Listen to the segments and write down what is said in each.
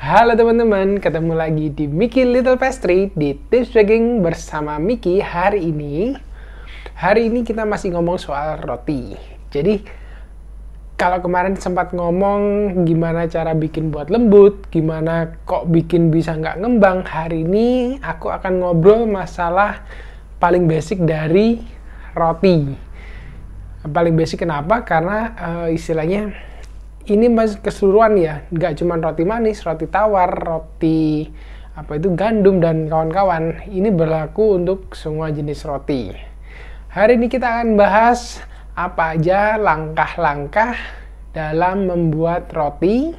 Halo teman-teman, ketemu lagi di Miki Little Pastry di Tips Baking bersama Miki. Hari ini kita masih ngomong soal roti. Jadi kalau kemarin sempat ngomong gimana cara bikin buat lembut, gimana kok bikin bisa nggak ngembang, hari ini aku akan ngobrol masalah paling basic dari roti. Paling basic kenapa? Karena istilahnya ini masih keseluruhan ya, nggak cuma roti manis, roti tawar, roti gandum dan kawan-kawan. Ini berlaku untuk semua jenis roti. Hari ini kita akan bahas apa aja langkah-langkah dalam membuat roti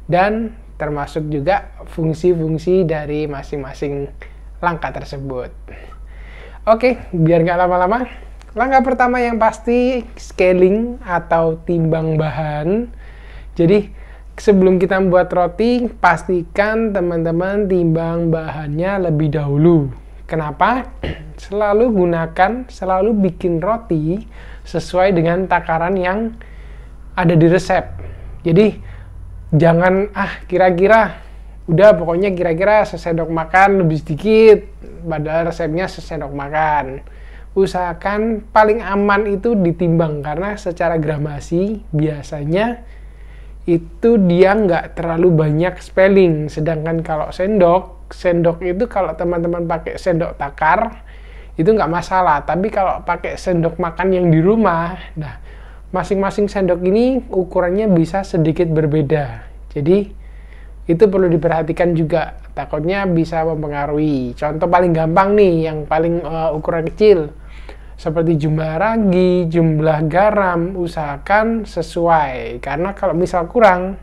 dan termasuk juga fungsi-fungsi dari masing-masing langkah tersebut. Oke, biar nggak lama-lama, langkah pertama yang pasti scaling atau timbang bahan. Jadi sebelum kita membuat roti, pastikan teman-teman timbang bahannya lebih dahulu. Kenapa? Selalu bikin roti sesuai dengan takaran yang ada di resep. Jadi jangan kira-kira sesendok makan lebih sedikit, padahal resepnya sesendok makan. Usahakan paling aman itu ditimbang, karena secara gramasi biasanya itu dia nggak terlalu banyak spelling. Sedangkan kalau sendok itu kalau teman-teman pakai sendok takar itu nggak masalah. Tapi kalau pakai sendok makan yang di rumah, nah masing-masing sendok ini ukurannya bisa sedikit berbeda. Jadi itu perlu diperhatikan juga, takutnya bisa mempengaruhi. Contoh paling gampang nih, yang paling ukuran kecil, seperti jumlah ragi, jumlah garam, usahakan sesuai. Karena kalau misal kurang,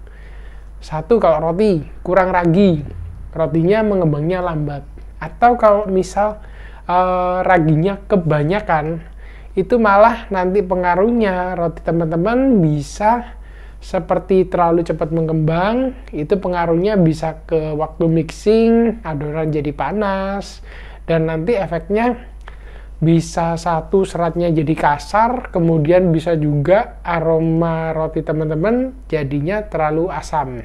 kalau roti kurang ragi, rotinya mengembangnya lambat. Atau kalau misal raginya kebanyakan, itu malah nanti pengaruhnya roti teman-teman bisa seperti terlalu cepat mengembang. Itu pengaruhnya bisa ke waktu mixing, adonan jadi panas, dan nanti efeknya bisa satu seratnya jadi kasar, kemudian bisa juga aroma roti teman-teman jadinya terlalu asam.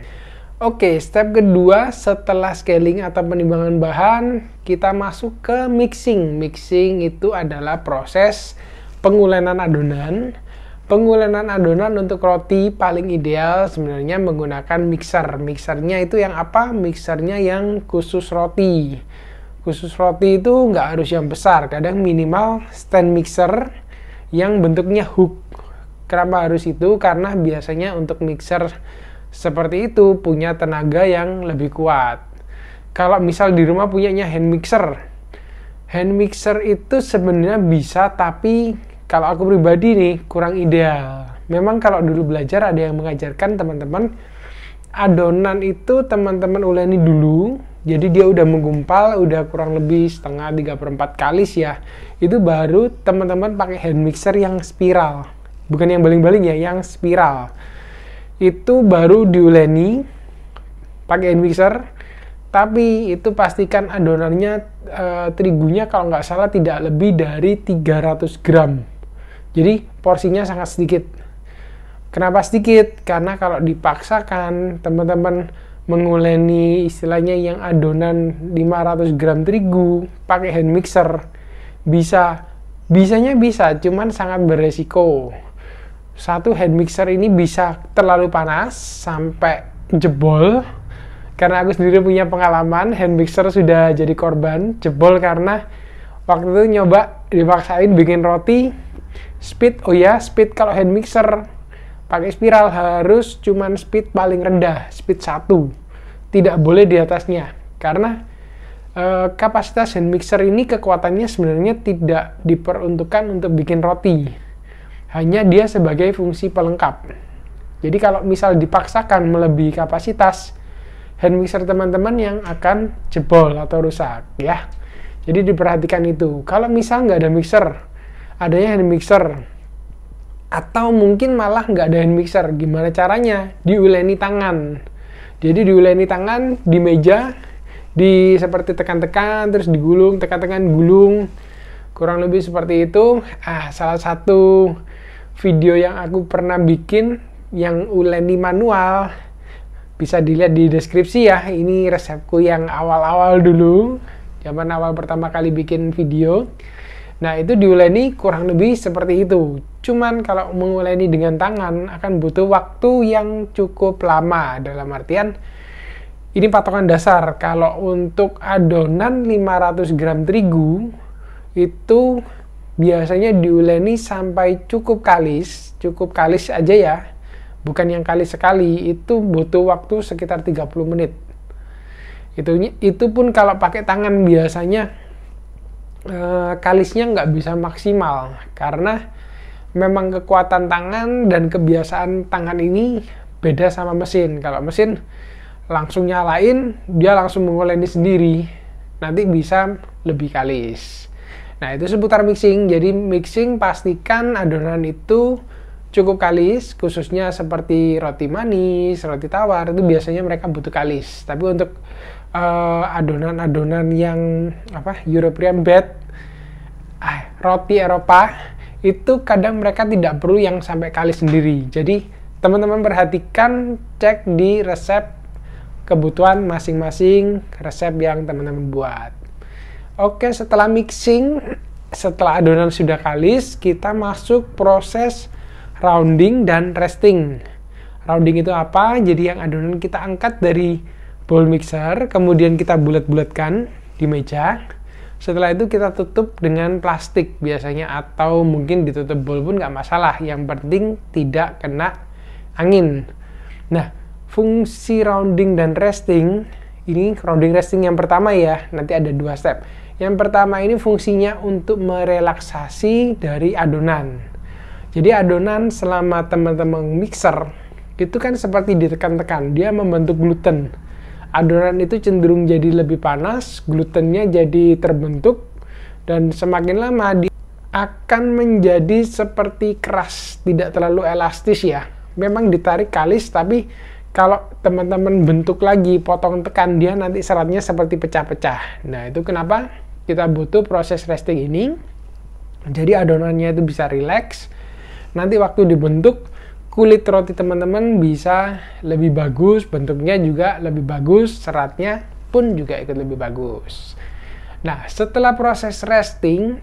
Oke, step kedua setelah scaling atau penimbangan bahan, kita masuk ke mixing. Mixing itu adalah proses pengulenan adonan. Pengulenan adonan untuk roti paling ideal sebenarnya menggunakan mixer. Mixernya itu yang apa? Mixernya yang khusus roti. Khusus roti itu nggak harus yang besar, kadang minimal stand mixer yang bentuknya hook. Kenapa harus itu? Karena biasanya untuk mixer seperti itu punya tenaga yang lebih kuat. Kalau misal di rumah punyanya hand mixer itu sebenarnya bisa, tapi kalau aku pribadi nih kurang ideal. Memang kalau dulu belajar ada yang mengajarkan teman-teman adonan itu teman-teman uleni dulu. Jadi dia udah menggumpal, udah kurang lebih setengah 3/4 kali ya. Itu baru teman-teman pakai hand mixer yang spiral. Bukan yang baling-baling ya, yang spiral. Itu baru diuleni pakai hand mixer. Tapi itu pastikan adonannya terigunya kalau nggak salah tidak lebih dari 300 gram. Jadi porsinya sangat sedikit. Kenapa sedikit? Karena kalau dipaksakan teman-teman menguleni istilahnya yang adonan 500 gram terigu pakai hand mixer, bisanya bisa, cuman sangat beresiko. Satu, hand mixer ini bisa terlalu panas sampai jebol. Karena aku sendiri punya pengalaman, hand mixer sudah jadi korban jebol karena waktu itu nyoba dipaksain bikin roti speed kalau hand mixer pakai spiral harus cuman speed paling rendah, speed 1. Tidak boleh di atasnya. Karena kapasitas hand mixer ini kekuatannya sebenarnya tidak diperuntukkan untuk bikin roti. Hanya dia sebagai fungsi pelengkap. Jadi kalau misal dipaksakan melebihi kapasitas, hand mixer teman-teman yang akan jebol atau rusak ya. Jadi diperhatikan itu. Kalau misal nggak ada mixer, adanya hand mixer, atau mungkin malah nggak ada hand mixer, gimana caranya? Diuleni tangan. Jadi diuleni tangan di meja, seperti tekan-tekan, terus digulung, tekan-tekan, gulung. Kurang lebih seperti itu. Salah satu video yang aku pernah bikin yang uleni manual, Bisa dilihat di deskripsi ya, ini resepku yang awal-awal dulu, zaman awal pertama kali bikin video. Nah, itu diuleni kurang lebih seperti itu. Cuman kalau menguleni dengan tangan akan butuh waktu yang cukup lama. Dalam artian, ini patokan dasar. Kalau untuk adonan 500 gram terigu, itu biasanya diuleni sampai cukup kalis aja ya. Bukan yang kali sekali, itu butuh waktu sekitar 30 menit. Itu pun kalau pakai tangan biasanya kalisnya nggak bisa maksimal, karena memang kekuatan tangan dan kebiasaan tangan ini beda sama mesin. Kalau mesin langsung nyalain, dia langsung menguleni sendiri, nanti bisa lebih kalis. Nah, itu seputar mixing. Jadi mixing pastikan adonan itu cukup kalis, khususnya seperti roti manis, roti tawar, itu biasanya mereka butuh kalis. Tapi untuk adonan-adonan yang European bed, roti Eropa, itu kadang mereka tidak perlu yang sampai kalis sendiri. Jadi teman-teman perhatikan, cek di resep kebutuhan masing-masing resep yang teman-teman buat. Oke, setelah mixing, setelah adonan sudah kalis, kita masuk proses rounding dan resting. Rounding itu apa? Jadi yang adonan kita angkat dari bowl mixer, kemudian kita bulat-bulatkan di meja. Setelah itu kita tutup dengan plastik biasanya, atau mungkin ditutup bowl pun nggak masalah. Yang penting tidak kena angin. Nah, fungsi rounding dan resting, ini rounding resting yang pertama ya, nanti ada 2 step. Yang pertama ini fungsinya untuk merelaksasi dari adonan. Jadi adonan selama teman-teman mixer itu kan seperti ditekan-tekan, dia membentuk gluten. Adonan itu cenderung jadi lebih panas, glutennya jadi terbentuk, dan semakin lama dia akan menjadi seperti keras, tidak terlalu elastis ya. Memang ditarik kalis, tapi kalau teman-teman bentuk lagi, potong tekan, dia nanti seratnya seperti pecah-pecah. Nah, itu kenapa kita butuh proses resting ini. Jadi adonannya itu bisa rileks. Nanti waktu dibentuk, kulit roti teman-teman bisa lebih bagus, bentuknya juga lebih bagus, seratnya pun juga ikut lebih bagus. Nah, setelah proses resting,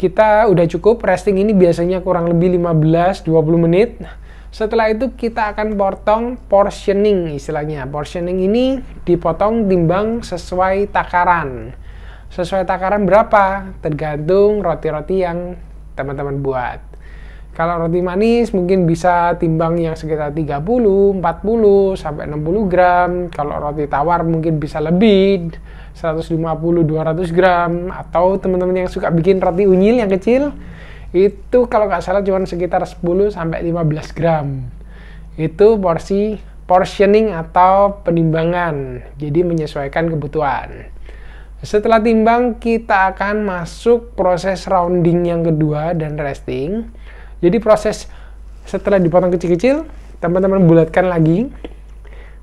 kita udah cukup. Resting ini biasanya kurang lebih 15-20 menit. Setelah itu kita akan potong portioning istilahnya. Portioning ini dipotong timbang sesuai takaran. Sesuai takaran berapa? Tergantung roti-roti yang teman-teman buat. Kalau roti manis mungkin bisa timbang yang sekitar 30, 40, sampai 60 gram. Kalau roti tawar mungkin bisa lebih, 150, 200 gram. Atau teman-teman yang suka bikin roti unyil yang kecil, itu kalau nggak salah cuma sekitar 10 sampai 15 gram. Itu portioning atau penimbangan. Jadi menyesuaikan kebutuhan. Setelah timbang, kita akan masuk proses rounding yang kedua dan resting. Jadi proses setelah dipotong kecil-kecil, teman-teman bulatkan lagi.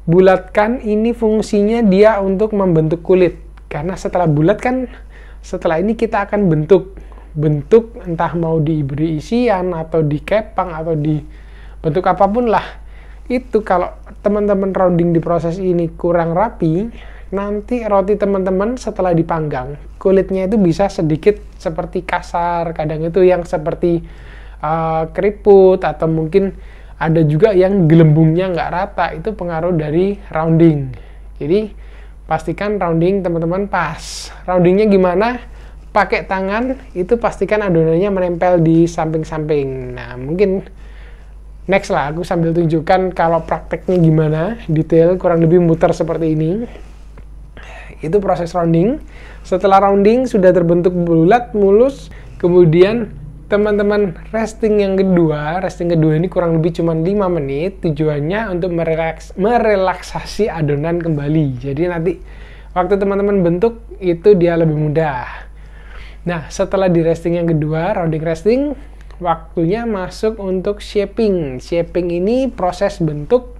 Bulatkan ini fungsinya dia untuk membentuk kulit. Karena setelah bulat kan, setelah ini kita akan bentuk entah mau diberi isian atau dikepang atau dibentuk apapun lah. Itu kalau teman-teman rounding di proses ini kurang rapi, nanti roti teman-teman setelah dipanggang, kulitnya itu bisa sedikit seperti kasar, kadang itu yang seperti keriput, atau mungkin ada juga yang gelembungnya nggak rata. Itu pengaruh dari rounding. Jadi pastikan rounding teman-teman pas. Roundingnya gimana? Pakai tangan, itu pastikan adonannya menempel di samping-samping. Nah, mungkin next lah aku sambil tunjukkan kalau prakteknya gimana, detail kurang lebih muter seperti ini. Itu proses rounding. Setelah rounding sudah terbentuk bulat, mulus, kemudian teman-teman resting kedua ini kurang lebih cuma 5 menit. Tujuannya untuk merelaksasi adonan kembali. Jadi nanti waktu teman-teman bentuk itu dia lebih mudah. Nah, setelah di resting yang kedua, rounding resting, waktunya masuk untuk shaping. Shaping ini proses bentuk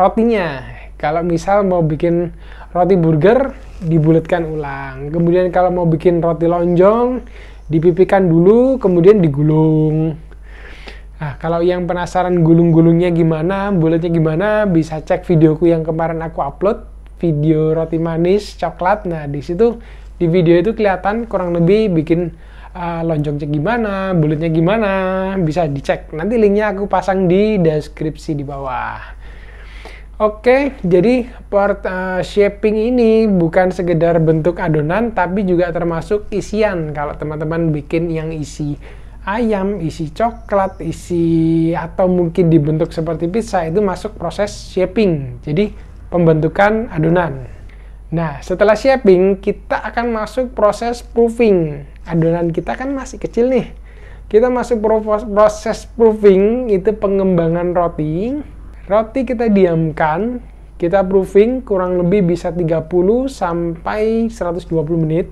rotinya. Kalau misal mau bikin roti burger, dibulatkan ulang. Kemudian kalau mau bikin roti lonjong, dipipikan dulu, kemudian digulung. Nah, kalau yang penasaran gulung-gulungnya gimana, bulatnya gimana, bisa cek videoku yang kemarin aku upload, video roti manis coklat. Nah, di situ di video itu kelihatan kurang lebih bikin lonjongnya gimana, bulatnya gimana, bisa dicek. Nanti linknya aku pasang di deskripsi di bawah. Oke, jadi part shaping ini bukan sekedar bentuk adonan, tapi juga termasuk isian. Kalau teman-teman bikin yang isi ayam, isi coklat, isi atau mungkin dibentuk seperti pizza, itu masuk proses shaping. Jadi pembentukan adonan. Nah, setelah shaping, kita akan masuk proses proofing. Adonan kita kan masih kecil nih. Kita masuk proses proofing, itu pengembangan roti. Roti kita diamkan, kita proofing kurang lebih bisa 30 sampai 120 menit.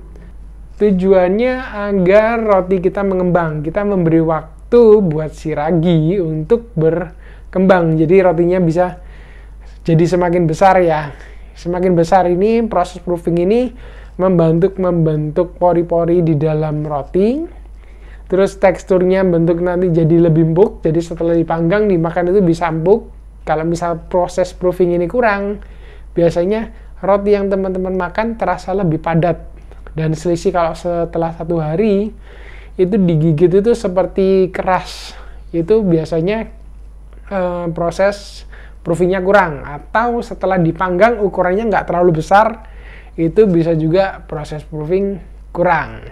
Tujuannya agar roti kita mengembang. Kita memberi waktu buat si ragi untuk berkembang. Jadi rotinya bisa jadi semakin besar ya. Semakin besar ini, proses proofing ini membentuk pori-pori di dalam roti. Terus teksturnya bentuk nanti jadi lebih empuk. Jadi setelah dipanggang, dimakan itu bisa empuk. Kalau misal proses proofing ini kurang, biasanya roti yang teman-teman makan terasa lebih padat. Dan selisih kalau setelah 1 hari, itu digigit itu seperti keras. Itu biasanya proses proofingnya kurang. Atau setelah dipanggang ukurannya nggak terlalu besar, itu bisa juga proses proofing kurang.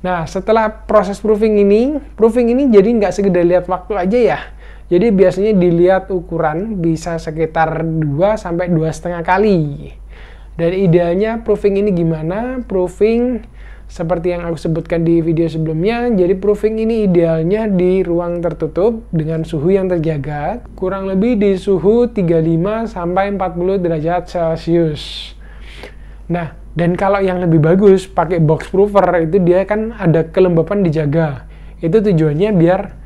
Nah, setelah proses proofing ini jadi nggak sekedar lihat waktu aja ya. Jadi biasanya dilihat ukuran bisa sekitar 2 sampai 2,5 kali. Dan idealnya proofing ini gimana? Proofing seperti yang aku sebutkan di video sebelumnya. Jadi proofing ini idealnya di ruang tertutup dengan suhu yang terjaga, kurang lebih di suhu 35 sampai 40 derajat Celcius. Nah, dan kalau yang lebih bagus pakai box proofer, itu dia kan ada kelembapan dijaga. Itu tujuannya biar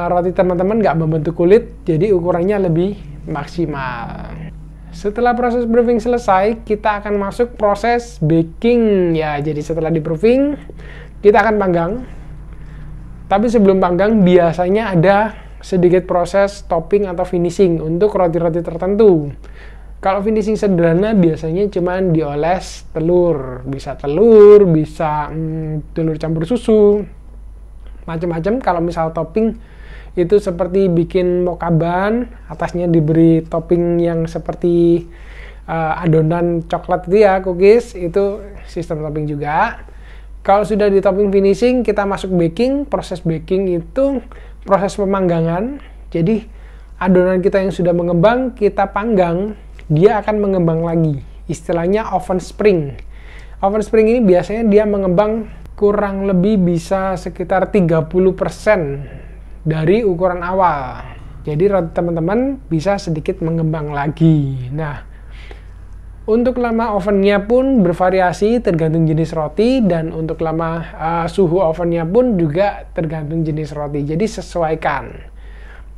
roti teman-teman nggak membentuk kulit, jadi ukurannya lebih maksimal. Setelah proses proofing selesai, kita akan masuk proses baking ya. Jadi setelah di proofing, kita akan panggang. Tapi sebelum panggang biasanya ada sedikit proses topping atau finishing untuk roti-roti tertentu. Kalau finishing sederhana biasanya cuma dioles telur, bisa telur campur susu, macam-macam. Kalau misal topping itu seperti bikin mokaban, atasnya diberi topping yang seperti adonan coklat itu ya, cookies, itu sistem topping juga. Kalau sudah di topping finishing, kita masuk baking. Proses baking itu proses pemanggangan. Jadi adonan kita yang sudah mengembang, kita panggang, dia akan mengembang lagi. Istilahnya oven spring. Oven spring ini biasanya dia mengembang kurang lebih bisa sekitar 30% dari ukuran awal. Jadi roti teman-teman bisa sedikit mengembang lagi. Nah, untuk lama ovennya pun bervariasi tergantung jenis roti, dan untuk lama suhu ovennya pun juga tergantung jenis roti. Jadi sesuaikan.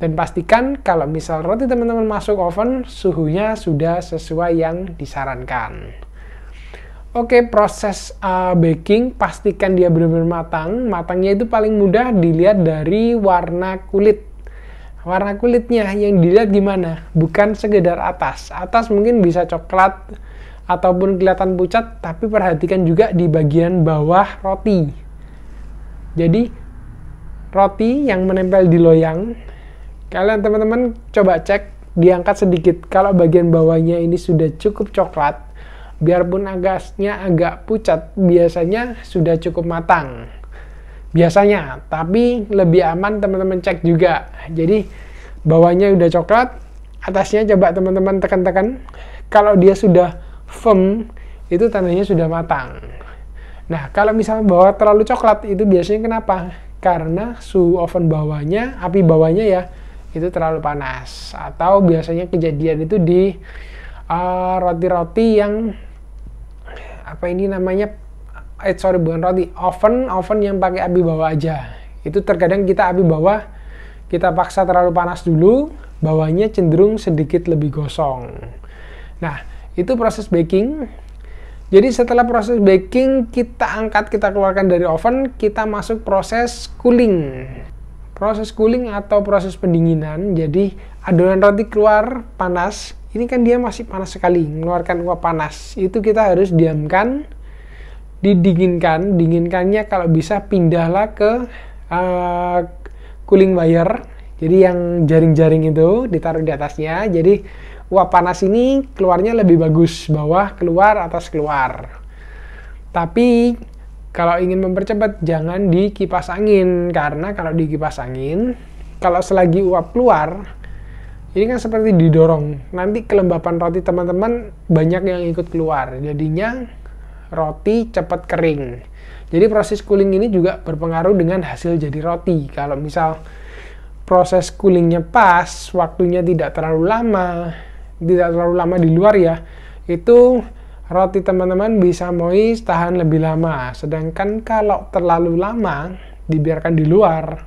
Dan pastikan kalau misal roti teman-teman masuk oven, suhunya sudah sesuai yang disarankan. Oke, proses baking, pastikan dia benar-benar matang. Matangnya itu paling mudah dilihat dari warna kulit. Warna kulitnya yang dilihat gimana? Bukan sekedar atas. Atas mungkin bisa coklat ataupun kelihatan pucat, tapi perhatikan juga di bagian bawah roti. Jadi, roti yang menempel di loyang, kalian teman-teman coba cek, diangkat sedikit. Kalau bagian bawahnya ini sudah cukup coklat, biarpun agasnya agak pucat, biasanya sudah cukup matang. Biasanya, tapi lebih aman teman-teman cek juga. Jadi bawahnya udah coklat, atasnya coba teman-teman tekan-tekan. Kalau dia sudah firm, itu tandanya sudah matang. Nah, kalau misalnya bawah terlalu coklat, itu biasanya kenapa? Karena suhu oven bawahnya, api bawahnya ya, itu terlalu panas. Atau biasanya kejadian itu di roti-roti yang bukan roti, oven yang pakai api bawah aja. Itu terkadang kita api bawah kita paksa terlalu panas dulu, bawahnya cenderung sedikit lebih gosong. Nah, itu proses baking. Jadi setelah proses baking, kita angkat, kita keluarkan dari oven, kita masuk proses cooling. proses cooling atau proses pendinginan. Jadi adonan roti keluar panas, ini kan dia masih panas sekali, mengeluarkan uap panas. Itu kita harus diamkan, didinginkan. Dinginkannya kalau bisa pindahlah ke cooling wire. Jadi yang jaring-jaring itu ditaruh di atasnya. Jadi uap panas ini keluarnya lebih bagus, bawah keluar, atas keluar. Tapi kalau ingin mempercepat jangan di kipas angin, karena kalau di kipas angin, kalau selagi uap keluar, ini kan seperti didorong. Nanti kelembapan roti teman-teman banyak yang ikut keluar, jadinya roti cepat kering. Jadi proses cooling ini juga berpengaruh dengan hasil jadi roti. Kalau misal proses coolingnya pas, waktunya tidak terlalu lama di luar ya, itu roti teman-teman bisa moist, tahan lebih lama. Sedangkan kalau terlalu lama dibiarkan di luar,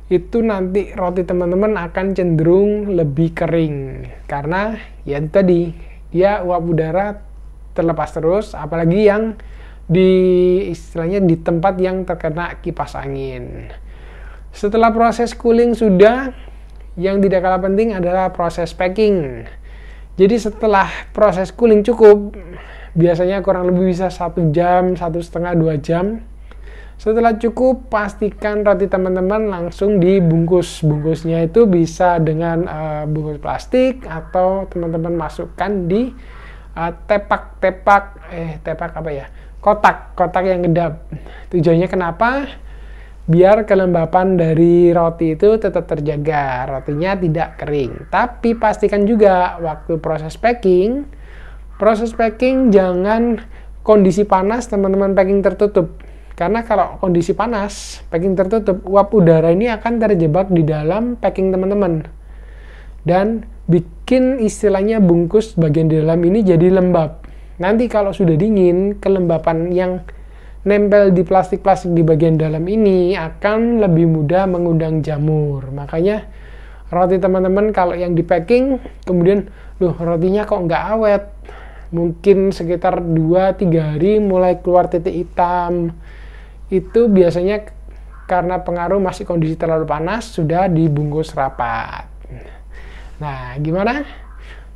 itu nanti roti teman-teman akan cenderung lebih kering. Karena ya itu tadi, dia uap udara terlepas terus, apalagi yang istilahnya di tempat yang terkena kipas angin. Setelah proses cooling sudah, yang tidak kalah penting adalah proses packing. Jadi setelah proses cooling cukup, biasanya kurang lebih bisa 1 jam, 1,5, 2 jam. Setelah cukup, pastikan roti teman-teman langsung dibungkus. Bungkusnya itu bisa dengan bungkus plastik, atau teman-teman masukkan di kotak yang kedap. Tujuannya kenapa? Biar kelembapan dari roti itu tetap terjaga, rotinya tidak kering. Tapi pastikan juga waktu proses packing jangan kondisi panas teman-teman packing tertutup. Karena kalau kondisi panas, packing tertutup, uap udara ini akan terjebak di dalam packing teman-teman. Dan bikin istilahnya bungkus bagian di dalam ini jadi lembab. Nanti kalau sudah dingin, kelembapan yang nempel di plastik-plastik di bagian dalam ini akan lebih mudah mengundang jamur. Makanya roti teman-teman kalau yang di packing, kemudian rotinya kok nggak awet, mungkin sekitar 2-3 hari mulai keluar titik hitam, itu biasanya karena pengaruh masih kondisi terlalu panas, sudah dibungkus rapat. Nah, gimana?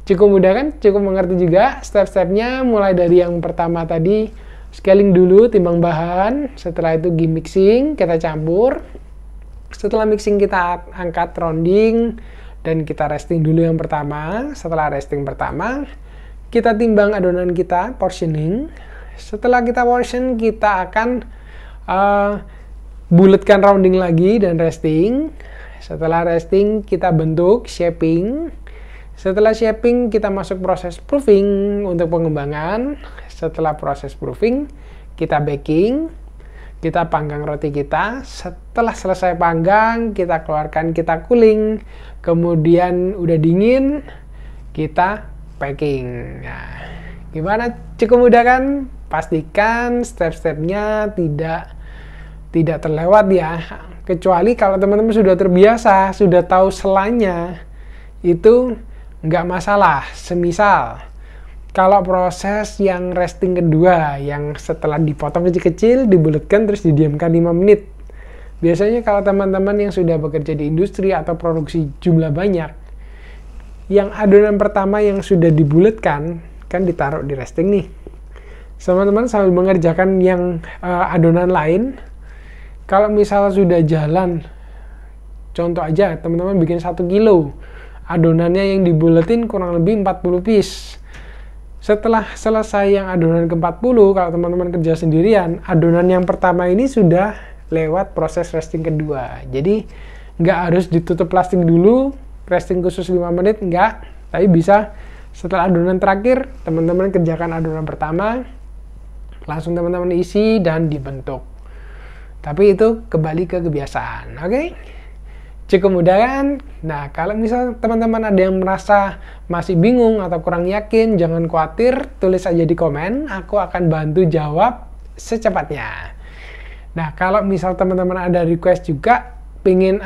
Cukup mudah kan? Cukup mengerti juga step-stepnya, mulai dari yang pertama tadi, scaling dulu, timbang bahan. Setelah itu mixing, kita campur. Setelah mixing kita angkat rounding, dan kita resting dulu yang pertama. Setelah resting pertama, kita timbang adonan kita, portioning. Setelah kita portion, kita akan bulatkan rounding lagi dan resting. Setelah resting, kita bentuk, shaping. Setelah shaping, kita masuk proses proofing untuk pengembangan. Setelah proses proofing, kita baking. Kita panggang roti kita. Setelah selesai panggang, kita keluarkan, kita cooling. Kemudian udah dingin, kita packing. Nah, gimana? Cukup mudah kan? Pastikan step-stepnya tidak terlewat ya. Kecuali kalau teman-teman sudah terbiasa, sudah tahu selanya, itu nggak masalah. Semisal kalau proses yang resting kedua, yang setelah dipotong kecil-kecil, dibulatkan, terus didiamkan 5 menit. Biasanya kalau teman-teman yang sudah bekerja di industri atau produksi jumlah banyak, yang adonan pertama yang sudah dibulatkan, kan ditaruh di resting nih. Teman-teman sambil mengerjakan yang adonan lain, kalau misal sudah jalan, contoh aja, teman-teman bikin 1 kilo, adonannya yang dibulatin kurang lebih 40 piece. Setelah selesai yang adonan ke-40, kalau teman-teman kerja sendirian, adonan yang pertama ini sudah lewat proses resting kedua. Jadi nggak harus ditutup plastik dulu, resting khusus 5 menit, nggak. Tapi bisa setelah adonan terakhir, teman-teman kerjakan adonan pertama, langsung teman-teman isi dan dibentuk. Tapi itu kembali ke kebiasaan, oke? Cukup mudah kan? Nah, kalau misal teman-teman ada yang merasa masih bingung atau kurang yakin, jangan khawatir, tulis aja di komen, aku akan bantu jawab secepatnya. Nah, kalau misal teman-teman ada request juga, pengen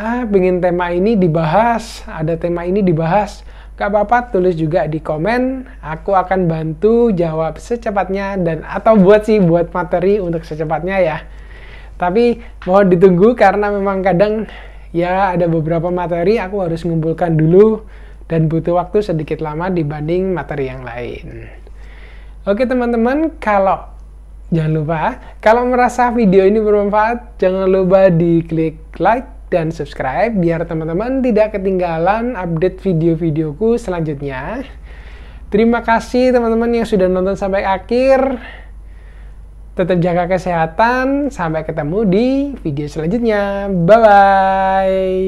tema ini dibahas, ada tema ini dibahas, gak apa-apa, tulis juga di komen, aku akan bantu jawab secepatnya, dan atau buat materi untuk secepatnya ya. Tapi mohon ditunggu karena memang kadang Ya, ada beberapa materi aku harus ngumpulkan dulu dan butuh waktu sedikit lama dibanding materi yang lain. Oke teman-teman, jangan lupa, kalau merasa video ini bermanfaat, jangan lupa diklik like dan subscribe biar teman-teman tidak ketinggalan update video-videoku selanjutnya. Terima kasih teman-teman yang sudah nonton sampai akhir. Tetap jaga kesehatan. Sampai ketemu di video selanjutnya. Bye-bye.